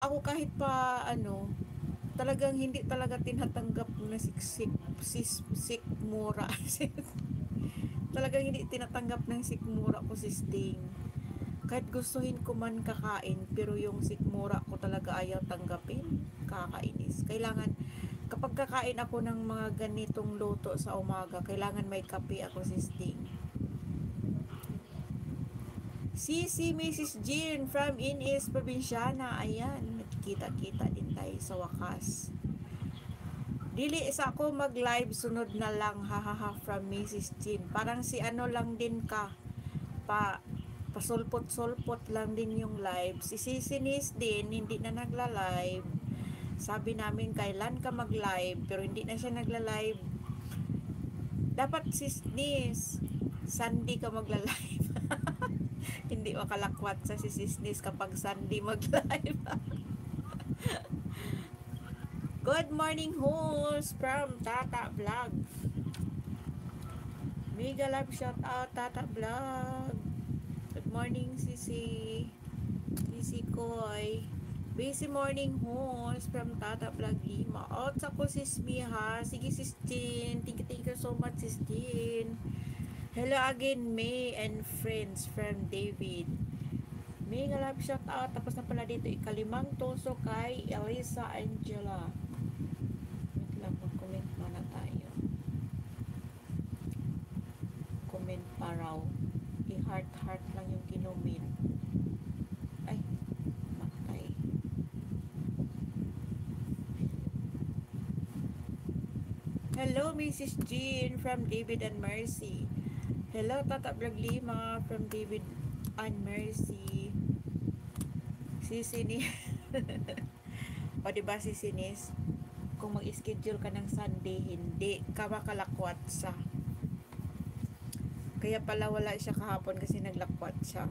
ako kahit pa ano, talagang hindi talaga tinatanggap na sikmura. Talagang hindi tinatanggap ng sikmura ko si Sting. Kahit gustuhin ko man kakain, pero yung sikmura ko talaga ayaw tanggapin. Kakainis. Kailangan, kapag kakain ako ng mga ganitong luto sa umaga, kailangan may kape ako si Sting. Si Mrs. Jean from Ines Provinciana. Ayan, kita-kita din tayo sa wakas. Dili sa ako mag-live, sunod na lang, hahaha, from Mrs. Jean. Parang si ano lang din ka, pasulpot-sulpot lang din yung live. Si Sisinis din, hindi na nagla-live. Sabi namin, kailan ka mag-live, pero hindi na siya nagla-live. Dapat Sisnis, Sunday ka magla-live. Hindi makalakwat sa si Sisnis kapag Sunday mag-live. Good morning, host from Tata Vlog. Mega love shout out, Tata Vlog. Good morning, Sisi Koy. Busy morning, host from Tata Vlog Lima. Out sa ko, sis Miha. Sige, sis Jean. Thank you so much, sis Jean. Hello again, May and friends from David. Mega love shout out. Tapos na pala dito, ikalimang toso kay Elisa Angela. Mag-comment muna tayo. Comment pa raw. I-heart lang yung kinumin. Ay, matay. Hello, Mrs. Jean from David and Mercy. Hello, Tata Vlog Lima from David and Mercy. Sisinis. O diba Sisinis? Kung mag-schedule ka ng Sunday, hindi ka makalakwat sa. Kaya pala wala siya kahapon kasi naglakwat siya.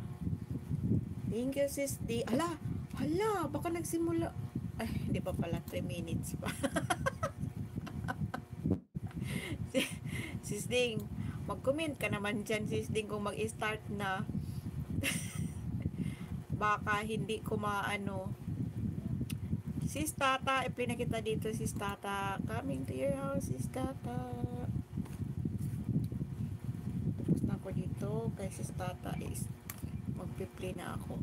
Thank you, sis D. Hala, baka nagsimula. Ay, hindi pa pala, 3 minutes pa. Sis Ding, mag-comment ka naman dyan, sis Ding, kung mag-start na. Baka hindi ko maano. Sis Tata, ipinakita dito, sis Tata. Coming to your house, sis Tata. Tapos na ako dito, kay sis Tata is magpi-play na ako.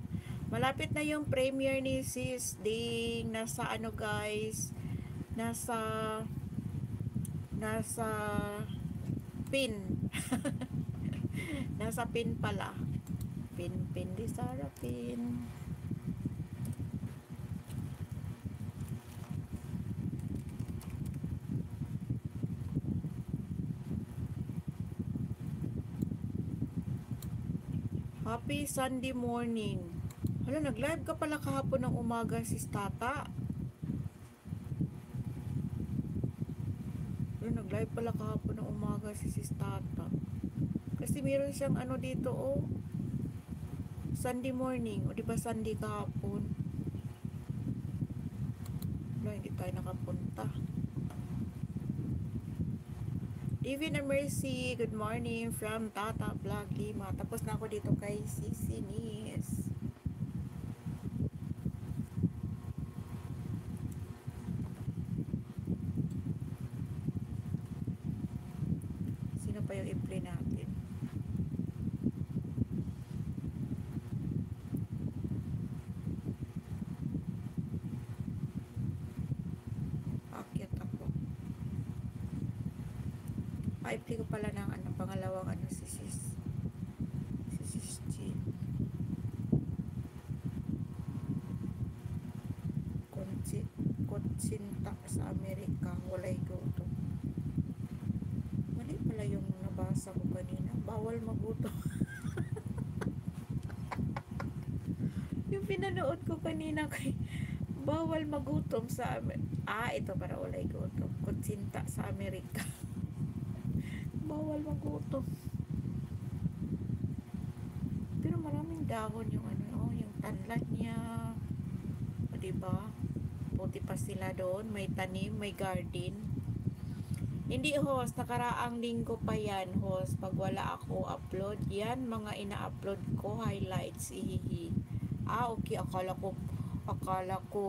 Malapit na yung premiere ni sis Ding. Nasa ano guys, nasa pin. Nasa pin pala. Pin di Sarah pin. Happy Sunday morning. Hala, nag-live ka pala kahapon ng umaga, sis Tata. Hala, nag-live pala kahapon ng umaga si sis Tata. Kasi meron siyang ano dito, oh. Sunday morning. O diba Sunday kahapon? Hala, hindi tayo nakapunta. Even and Mercy, good morning from Tata Vlog Lima. Tapos na ako dito kay Sisinis. Sino pa yung i-play natin? Akyat ako. I-play ko pala ng ano, pangalawang ano, si Sis Jean. Kotsinta sa Amerika, walay gutom. Mali pala yung nabasa ko kanina. Bawal magutom. Yung pinanood ko kanina kay bawal magutom sa ito para walay gutom. Kotsinta sa Amerika. Bawal magutom. Pero maraming dahon yung ano, yung tanlat niya. O diba? Puti pa sila doon. May tanim, may garden. Hindi, host. Nakaraang linggo pa yan, host. Pag wala ako upload, yan mga ina-upload ko, highlights, ihihi. Okay. Akala ko